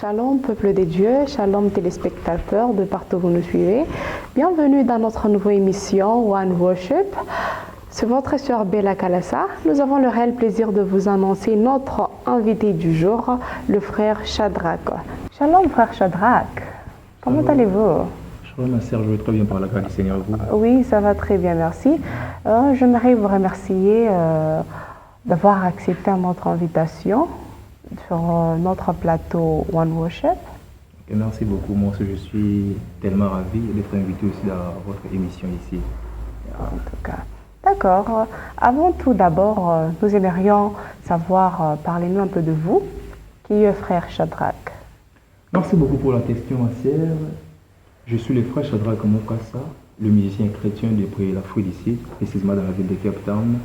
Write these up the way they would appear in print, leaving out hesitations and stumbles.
Shalom, peuple des dieux, shalom téléspectateurs de partout où vous nous suivez. Bienvenue dans notre nouvelle émission One Worship. C'est votre sœur Bella Kalassa. Nous avons le réel plaisir de vous annoncer notre invité du jour, le frère Shadrach. Shalom, frère Shadrach. Comment allez-vous? Shalom, ma sœur, je vais très bien par la grâce du Seigneur. Vous? Oui, ça va très bien, merci. J'aimerais vous remercier d'avoir accepté notre invitation sur notre plateau One Worship. Et merci beaucoup. Moi aussi, je suis tellement ravi d'être invité aussi dans votre émission ici. En tout cas. D'accord. Avant tout d'abord, nous aimerions savoir, parlez-nous un peu de vous. Qui est frère Shadrach? Merci beaucoup pour la question, ma sœur. Je suis le frère Shadrach Mokassa, le musicien chrétien depuis l'Afrique d'ici, précisément dans la ville de Cape Town.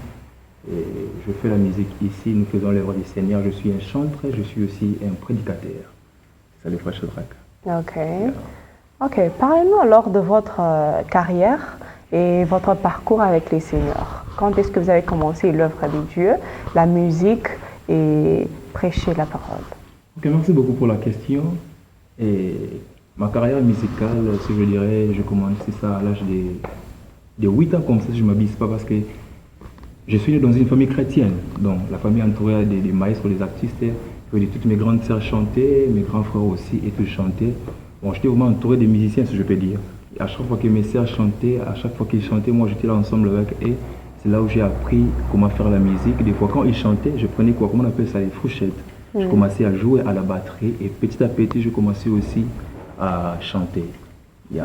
Et je fais la musique ici, nous faisons l'œuvre du Seigneur. Je suis un chanteur, je suis aussi un prédicateur. C'est le frère Shadrach. Ok. Ok. Parlez-nous alors de votre carrière et votre parcours avec les seigneurs. Quand est-ce que vous avez commencé l'œuvre de Dieu, la musique et prêcher la parole? Ok, merci beaucoup pour la question. Et ma carrière musicale, si je dirais, je commence ça à l'âge de 8 ans comme ça, je ne m'abuse pas parce que je suis né dans une famille chrétienne. Donc la famille entourée des maîtres, des artistes. Toutes mes grandes sœurs chantaient, mes grands frères aussi et tous chantaient. Bon, j'étais vraiment entouré de musiciens, si je peux dire. Et à chaque fois que mes sœurs chantaient, à chaque fois qu'ils chantaient, moi j'étais là ensemble avec eux. C'est là où j'ai appris comment faire la musique. Des fois, quand ils chantaient, je prenais quoi, comment on appelle ça, les fourchettes. Je commençais à jouer à la batterie et petit à petit, je commençais aussi à chanter.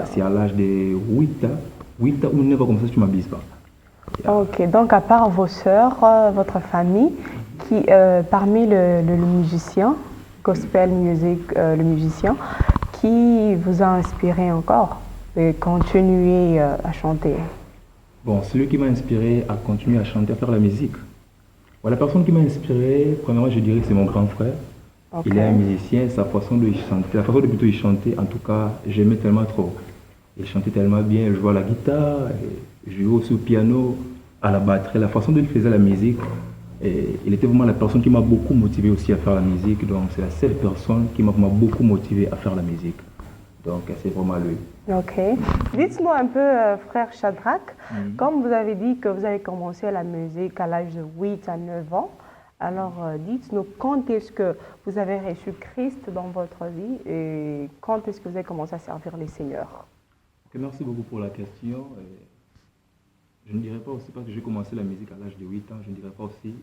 C'est à l'âge de 8 ans ou 9 ans comme ça, si tu ne m'abuses pas. Ok, donc à part vos sœurs, votre famille, qui, parmi le musicien, gospel music, le musicien, qui vous a inspiré encore et continuer à chanter? Bon, celui qui m'a inspiré à continuer à chanter, à faire la musique. Bon, la personne qui m'a inspiré, premièrement, je dirais que c'est mon grand frère. Okay. Il est un musicien, sa façon de chanter, la façon de plutôt y chanter, en tout cas, j'aimais tellement trop. Il chantait tellement bien, il jouait à la guitare, il jouait aussi au piano, à la batterie, la façon dont il faisait la musique. Et il était vraiment la personne qui m'a beaucoup motivé aussi à faire la musique. Donc c'est la seule personne qui m'a beaucoup motivé à faire la musique. Donc c'est vraiment lui. Ok. Dites-moi un peu, frère Shadrach, comme vous avez dit que vous avez commencé la musique à l'âge de 8 à 9 ans, alors dites-nous quand est-ce que vous avez reçu Christ dans votre vie et quand est-ce que vous avez commencé à servir les seigneurs? Okay, merci beaucoup pour la question. Je ne dirais pas aussi parce que j'ai commencé la musique à l'âge de 8 ans, je ne dirais pas aussi,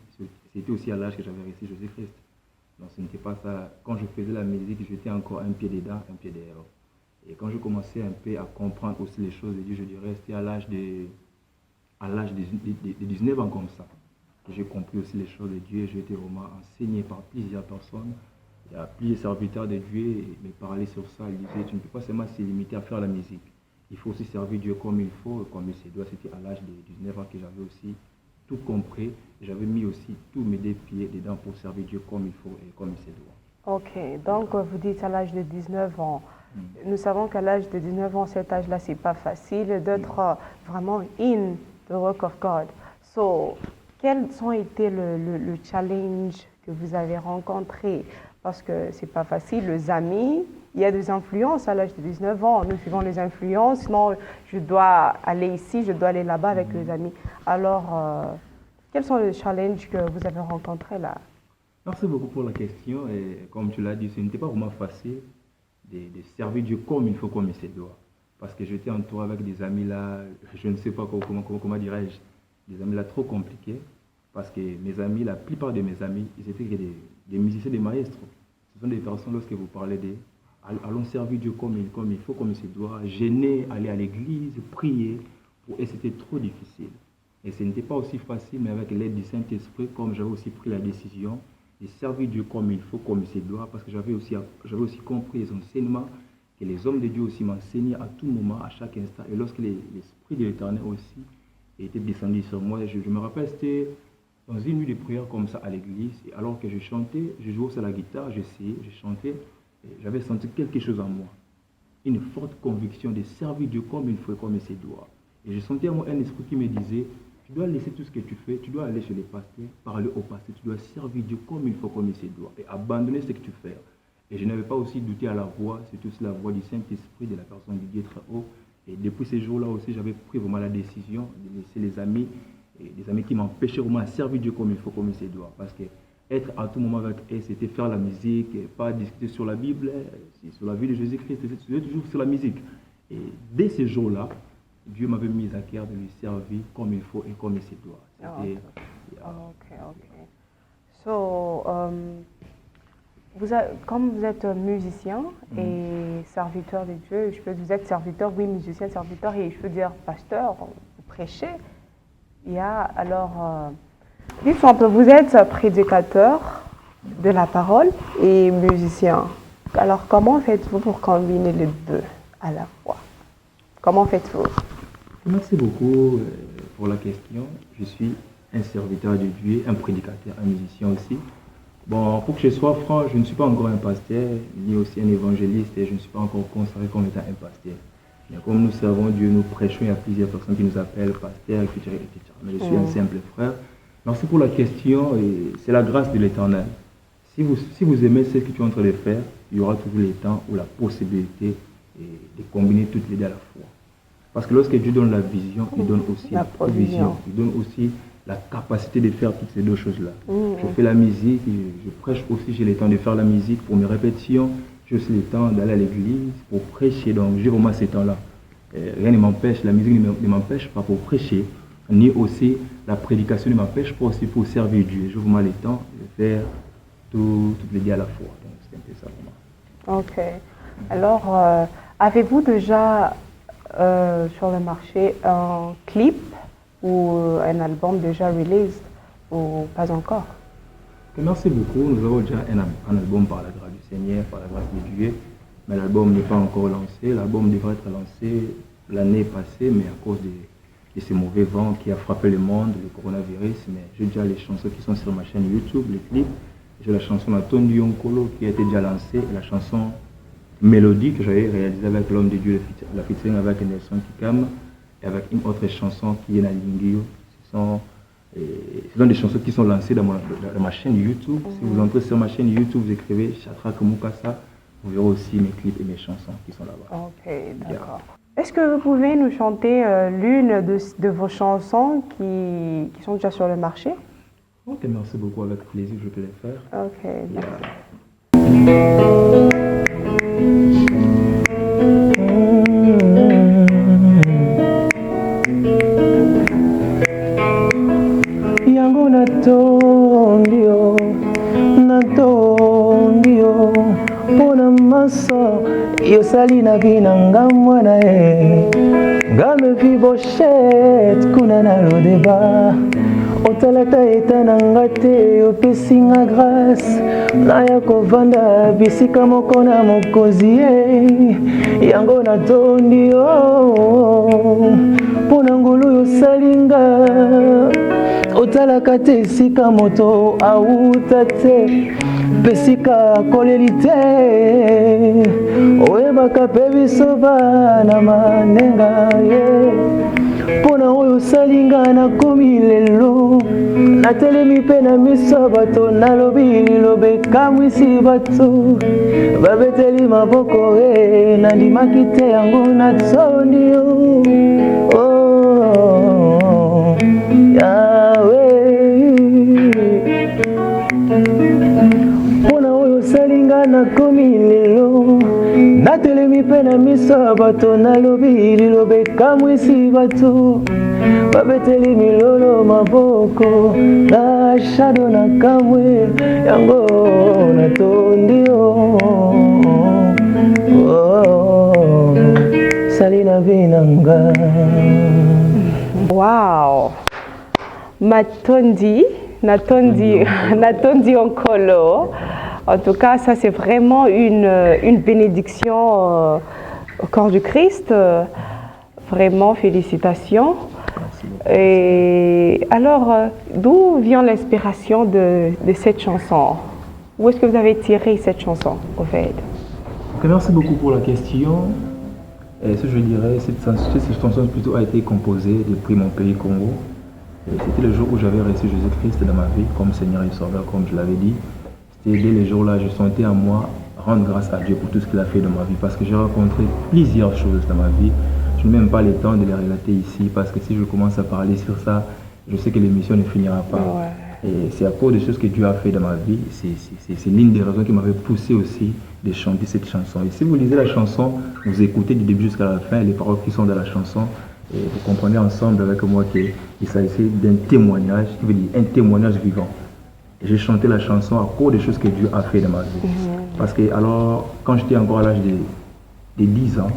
c'était aussi à l'âge que j'avais reçu Jésus-Christ. Donc ce n'était pas ça. Quand je faisais la musique, j'étais encore un pied dedans, un pied dehors. Et quand je commençais un peu à comprendre aussi les choses de Dieu, je dirais, c'était à l'âge de 19 ans comme ça, que j'ai compris aussi les choses de Dieu. J'ai été vraiment enseigné par plusieurs personnes. Il y a plusieurs serviteurs de Dieu qui me parlaient sur ça. Ils disaient, tu ne peux pas seulement se limiter à faire la musique. Il faut aussi servir Dieu comme il faut, comme il se doit. C'était à l'âge de 19 ans que j'avais aussi tout compris. J'avais mis aussi tous mes deux pieds dedans pour servir Dieu comme il faut et comme il se doit. Ok, donc vous dites à l'âge de 19 ans. Nous savons qu'à l'âge de 19 ans, cet âge-là, c'est pas facile d'être vraiment in the work of God. So, quels ont été le challenge que vous avez rencontré? Parce que c'est pas facile, les amis, il y a des influences à l'âge de 19 ans. Nous suivons les influences. Non, je dois aller ici, je dois aller là-bas avec les amis. Alors, quels sont les challenges que vous avez rencontrés là? Merci beaucoup pour la question. Et comme tu l'as dit, ce n'était pas vraiment facile de servir Dieu comme il faut, comme il se doit. Parce que j'étais entouré avec des amis là, je ne sais pas comment dirais-je, des amis là trop compliqués. Parce que mes amis, la plupart de mes amis, ils étaient des musiciens, des maestros. Ce sont des personnes, lorsque vous parlez de allons servir Dieu comme il faut, comme il se doit, gêner, aller à l'église, prier, pour eux c'était trop difficile. Et ce n'était pas aussi facile, mais avec l'aide du Saint-Esprit, comme j'avais aussi pris la décision de servir Dieu comme il faut, comme il se doit, parce que j'avais aussi compris les enseignements que les hommes de Dieu aussi m'enseignaient à tout moment, à chaque instant. Et lorsque l'Esprit de l'Éternel aussi était descendu sur moi, je me rappelle, c'était dans une nuit de prière comme ça à l'église, et alors que je chantais, je jouais sur la guitare, j'essayais, je chantais, et j'avais senti quelque chose en moi. Une forte conviction de servir Dieu comme il faut, comme il se doit. Et je sentais en moi un esprit qui me disait, tu dois laisser tout ce que tu fais, tu dois aller chez les pasteurs, parler au pasteur, tu dois servir Dieu comme il faut, comme il se doit, et abandonner ce que tu fais. Et je n'avais pas aussi douté à la voix, c'est aussi la voix du Saint-Esprit, de la personne du Dieu très haut. Et depuis ces jours-là aussi, j'avais pris vraiment la décision de laisser les amis, et des amis qui m'empêchaient vraiment à servir Dieu comme il faut, comme il se doit. Parce que être à tout moment avec eux, c'était faire la musique, et pas discuter sur la Bible, sur la vie de Jésus-Christ, c'était toujours sur la musique. Et dès ce jour-là, Dieu m'avait mis à cœur de lui servir comme il faut et comme il se doit. Ok. So, comme vous êtes musicien et serviteur de Dieu, vous êtes serviteur, oui, musicien, serviteur, et je peux dire pasteur, vous prêchez. Dites-moi un peu, vous êtes prédicateur de la parole et musicien. Alors, comment faites-vous pour combiner les deux à la fois? Comment faites-vous? Merci beaucoup pour la question. Je suis un serviteur de Dieu, un prédicateur, un musicien aussi. Bon, pour que je sois franc, je ne suis pas encore un pasteur, ni aussi un évangéliste, et je ne suis pas encore considéré comme étant un pasteur. Mais comme nous servons Dieu, nous prêchons, il y a plusieurs personnes qui nous appellent pasteur, etc. Mais je suis un simple frère. Merci pour la question, et c'est la grâce de l'Éternel. Si vous aimez ce que tu es en train de faire, il y aura toujours le temps ou la possibilité de combiner toutes les deux à la fois. Parce que lorsque Dieu donne la vision, il donne aussi la provision. Il donne aussi la capacité de faire toutes ces deux choses-là. Je fais la musique, je prêche aussi, j'ai le temps de faire la musique pour mes répétitions. J'ai aussi le temps d'aller à l'église pour prêcher. Donc j'ai vraiment ces temps-là. Rien ne m'empêche, la musique ne m'empêche pas pour prêcher, ni aussi la prédication ne m'empêche pas aussi pour servir Dieu. J'ai vraiment le temps de faire toutes les deux à la fois. Donc c'est un peu ça vraiment. Ok. Alors, avez-vous déjà sur le marché un clip ou un album déjà released ou pas encore? Merci beaucoup. Nous avons déjà un album par la grâce du Seigneur, par la grâce de Dieu, mais l'album n'est pas encore lancé. L'album devrait être lancé l'année passée, mais à cause de ces mauvais vents qui a frappé le monde, le coronavirus. Mais j'ai déjà les chansons qui sont sur ma chaîne YouTube, les clips. J'ai la chanson Natondi Yonkolo qui a été déjà lancée, et la chanson Mélodie que j'avais réalisée avec l'homme de Dieu, la featuring avec Nelson Kikam, et avec une autre chanson qui est Nalingio. Ce sont des chansons qui sont lancées dans ma chaîne YouTube. Si vous entrez sur ma chaîne YouTube, vous écrivez Shadrach Mukasa, vous verrez aussi mes clips et mes chansons qui sont là-bas. Ok, d'accord. Est-ce que vous pouvez nous chanter l'une de vos chansons qui sont déjà sur le marché? Ok, merci beaucoup, avec plaisir, je peux les faire. Ok, merci. Yango natondio pona maso yosali na binanga mwana game viboshet kuna na lodeba otalata eta nanga te opesinga grâce naya kovanda bisika moko na mokonzi yango natondi mpona ngulu yosalinga otalaka te esika moto auta te pesika akoleli te oyebaka mpe biso bana manenga mpona oyo osalinga nakomi lelo natelemi mpe na miso bato nalobi liloba ekamwisi bato babeteli maboko nandimaki te yango natondi yawe mpona oyo osalinga nakomi lelo natelemi mpe na miso ya bato nalobi liloba ekamwisi bato babeteli milolo maboko na shado na kamwe yango natondi sali na binanga. Wow! Natondi Yonkolo. En tout cas, ça c'est vraiment une bénédiction au corps du Christ. Vraiment, félicitations. Et alors, d'où vient l'inspiration de cette chanson? Où est-ce que vous avez tiré cette chanson, au fait? Merci beaucoup pour la question. Et ce que je dirais, cette chanson plutôt a été composée depuis mon pays Congo. C'était le jour où j'avais reçu Jésus-Christ dans ma vie comme Seigneur et Sauveur, comme je l'avais dit. C'était dès les jours-là, je sentais en moi rendre grâce à Dieu pour tout ce qu'il a fait dans ma vie parce que j'ai rencontré plusieurs choses dans ma vie. Je n'ai même pas le temps de les relater ici parce que si je commence à parler sur ça, je sais que l'émission ne finira pas. Ouais. Et c'est à cause des choses que Dieu a fait dans ma vie. C'est l'une des raisons qui m'avait poussé aussi de chanter cette chanson. Et si vous lisez la chanson, vous écoutez du début jusqu'à la fin les paroles qui sont dans la chanson. Et vous comprenez ensemble avec moi qu'il s'agissait d'un témoignage, qui veut dire un témoignage vivant. Et j'ai chanté la chanson à cause des choses que Dieu a fait dans ma vie. Parce que alors, quand j'étais encore à l'âge de 10 ans,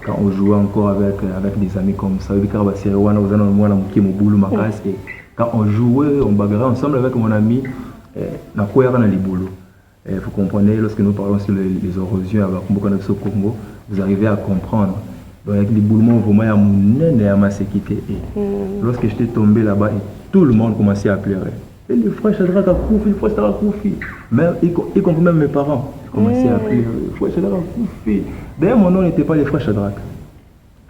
quand on jouait encore avec des amis comme ça, quand on jouait, on bagarrait ensemble avec mon ami, vous comprenez, lorsque nous parlons sur les érosions avec le Congo, vous arrivez à comprendre. Donc avec les boulements, vraiment, il y a ma sécurité. Lorsque j'étais tombé là-bas, tout le monde commençait à pleurer. Et les frères Shadrach a Koufi, les frères Shadrach a Koufi. Même, y compris même mes parents commençaient à pleurer. Les frères Shadrach a Koufi. D'ailleurs, mon nom n'était pas les frères Shadrach.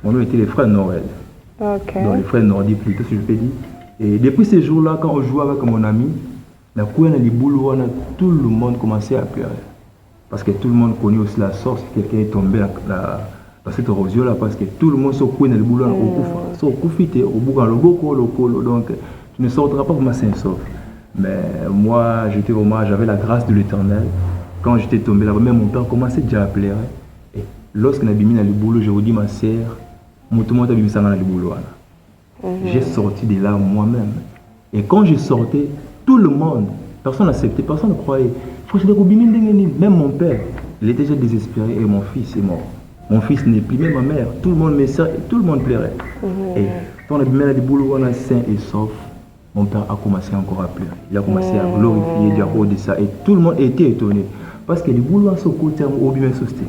Mon nom était les frères Noël. Okay. Donc les frères Nordi plutôt, si je peux dire. Et depuis ces jours-là, quand on jouait avec mon ami, tout le monde commençait à pleurer. Parce que tout le monde connaît aussi la source, quelqu'un est tombé dans cette érosion-là, parce que tout le monde se connaît le boulot au Koufité, au Bougan, le Boko, le Kolo. Donc, tu ne sortiras pas vraiment sain sauf. Mais moi, j'avais la grâce de l'Éternel. Quand j'étais tombé là-bas, même mon père commençait déjà à pleurer. Et lorsqu'on a mis dans le boulot, je vous dis, ma sœur, j'ai sorti de là moi-même. Et quand je sortais, tout le monde, personne n'acceptait, personne ne croyait. Même mon père, il était déjà désespéré et mon fils est mort. Mon fils n'est plus, même ma mère, tout le monde me sert, tout le monde pleurait. Et quand on a mis le boulot, on a sain et sauf. Mon père a commencé encore à pleurer. Il a commencé à glorifier Dieu à cause de ça. Et tout le monde était étonné. Parce que le boulot a son côté au bien sauté.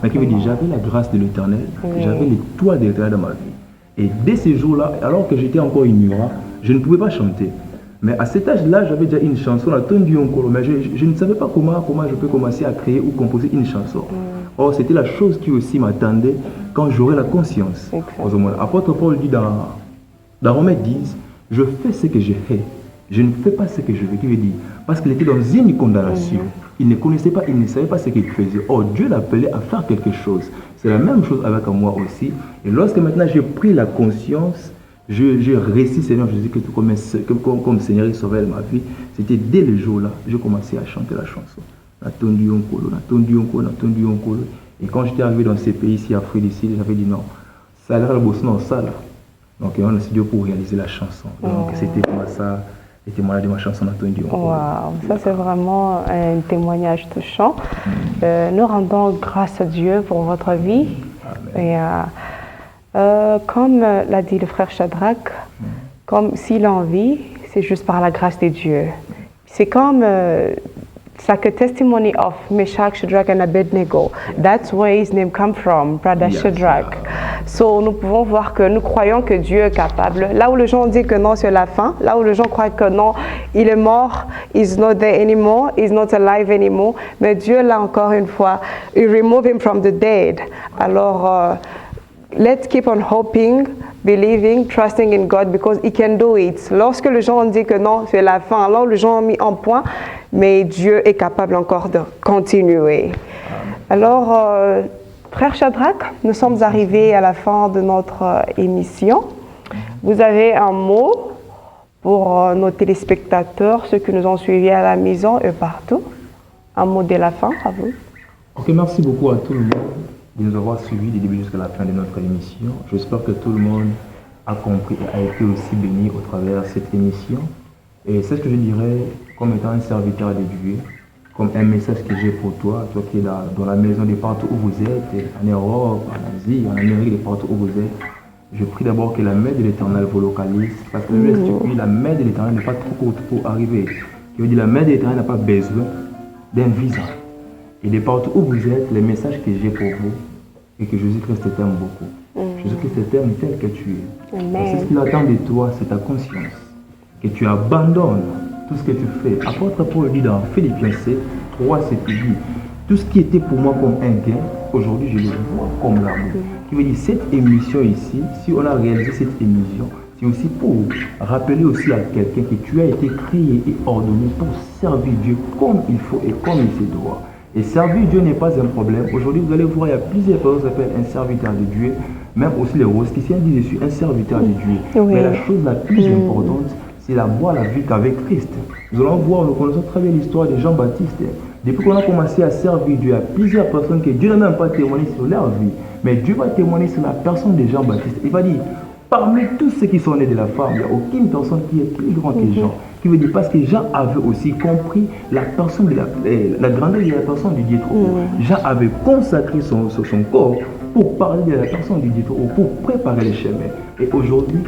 Mais qui veut dire, j'avais la grâce de l'Éternel, j'avais l'étoile de l'Éternel dans ma vie. Et dès ces jours-là, alors que j'étais encore ignorant, je ne pouvais pas chanter. Mais à cet âge-là, j'avais déjà une chanson, mais je ne savais pas comment je peux commencer à créer ou composer une chanson. Or, c'était la chose qui aussi m'attendait quand j'aurais la conscience. Apôtre Paul dit dans Romains 10, je fais ce que je hais, je ne fais pas ce que je veux. Qui veut dire, parce qu'il était dans une condamnation. Il ne connaissait pas, il ne savait pas ce qu'il faisait. Or, Dieu l'appelait à faire quelque chose. C'est la même chose avec moi aussi. Et lorsque maintenant j'ai pris la conscience, je récite Seigneur Jésus que comme Seigneur il sauvait ma vie. C'était dès le jour-là, j'ai commencé à chanter la chanson. Et quand j'étais arrivé dans ces pays ici, Afrique du Sud, j'avais dit non, ça a l'air le boss, non, ça là. Donc on a Dieu pour réaliser la chanson. Donc c'était pour ça, le témoignage de ma chanson Wow, ça c'est vraiment un témoignage touchant. Nous rendons grâce à Dieu pour votre vie. Amen. Et comme l'a dit le frère Shadrach, comme s'il a envie, c'est juste par la grâce de Dieu. C'est comme it's like a testimony of Meshach, Shadrach and Abednego. That's where his name come from, Brother Shadrach. So nous pouvons voir que nous croyons que Dieu est capable. Là où les gens disent que non, c'est la fin. Là où les gens croient que non, il est mort, he's not there anymore, he's not alive anymore. Mais Dieu, là encore une fois, il remove him from the dead. Alors, let's keep on hoping, believing, trusting in God because He can do it. Lorsque les gens disent que non, c'est la fin, alors les gens ont mis en point, mais Dieu est capable encore de continuer. Alors, frère Shadrach, nous sommes arrivés à la fin de notre émission. Vous avez un mot pour nos téléspectateurs, ceux qui nous ont suivis à la maison et partout. Un mot de la fin, à vous. Ok, merci beaucoup à tout le monde de nous avoir suivis du début jusqu'à la fin de notre émission. J'espère que tout le monde a compris et a été aussi béni au travers de cette émission. Et c'est ce que je dirais comme étant un serviteur de Dieu, comme un message que j'ai pour toi, toi qui es là dans la maison de partout où vous êtes, en Europe, en Asie, en Amérique, de partout où vous êtes. Je prie d'abord que la main de l'Éternel vous localise, parce que la main de l'Éternel n'est pas trop courte pour arriver. Je veux dire, la main de l'Éternel n'a pas besoin d'un visa. Et de partout où vous êtes, les messages que j'ai pour vous, et que Jésus-Christ t'aime beaucoup. Jésus-Christ t'aime tel que tu es. C'est ce qu'il attend de toi, c'est ta conscience. Que tu abandonnes tout ce que tu fais. Apôtre Paul dit dans Philippiens 7, 3, c'est dit, tout ce qui était pour moi comme un gain, aujourd'hui je le vois comme l'amour. Qui veut dire, cette émission ici, si on a réalisé cette émission, c'est aussi pour rappeler aussi à quelqu'un que tu as été créé et ordonné pour servir Dieu comme il faut et comme il se doit. Et servir Dieu n'est pas un problème. Aujourd'hui, vous allez voir, il y a plusieurs personnes qui s'appellent un serviteur de Dieu. Même aussi les rosticiens disent, je suis un serviteur de Dieu. Oui. Mais la chose la plus importante, c'est d'avoir la vie qu'avec Christ. Nous allons voir, nous connaissons très bien l'histoire de Jean-Baptiste. Depuis qu'on a commencé à servir Dieu, il y a plusieurs personnes que Dieu n'a même pas témoigné sur leur vie. Mais Dieu va témoigner sur la personne de Jean-Baptiste. Il va dire, parmi tous ceux qui sont nés de la femme, il n'y a aucune personne qui est plus grande que Jean. Qui veut dire parce que Jean avait aussi compris la personne de la grandeur de la personne du Dieu trop haut. Jean avait consacré son corps pour parler de la personne du Dieu trop haut, pour préparer le chemin. Et aujourd'hui,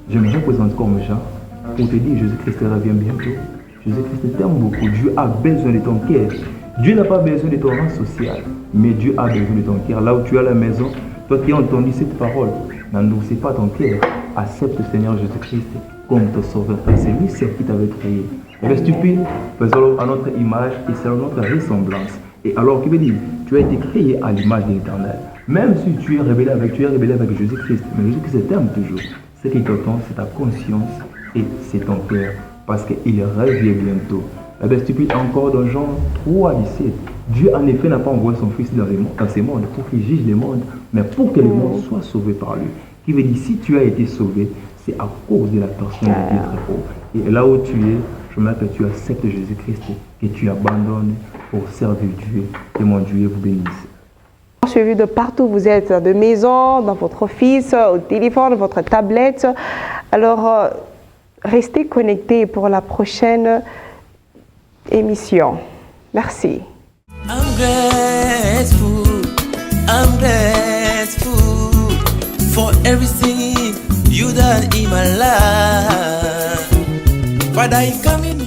je me représente comme Jean pour te dire Jésus-Christ revient bientôt. Jésus-Christ t'aime beaucoup. Dieu a besoin de ton cœur. Dieu n'a pas besoin de ton rang social, mais Dieu a besoin de ton cœur. Là où tu es à la maison, toi qui as entendu cette parole, n'endurcis pas ton cœur. Accepte le Seigneur Jésus-Christ comme ton sauveur. C'est lui seul qui t'avait créé. Reste-tu faisons à notre image et selon notre ressemblance. Et alors, qui veut dire, tu as été créé à l'image de l'Éternel. Même si tu es rebellé avec Jésus-Christ, mais Jésus-Christ t'aime toujours. Ce qui t'attend, c'est ta conscience et c'est ton cœur, parce qu'il revient bientôt. La bête stupide encore dans Jean 3, 17. Dieu en effet n'a pas envoyé son Fils dans ces mondes pour qu'il juge les mondes, mais pour que le monde soit sauvé par lui. Qui veut dire, si tu as été sauvé, c'est à cause de la personne de Dieu très haut. Et là où tu es, je veux que tu acceptes Jésus-Christ, que tu abandonnes pour servir Dieu. Que mon Dieu vous bénisse. Suivi de partout, vous êtes de maison, dans votre office, au téléphone, votre tablette. Alors, restez connectés pour la prochaine émission. Merci. I'm grateful for everything you done in my life. Father, you coming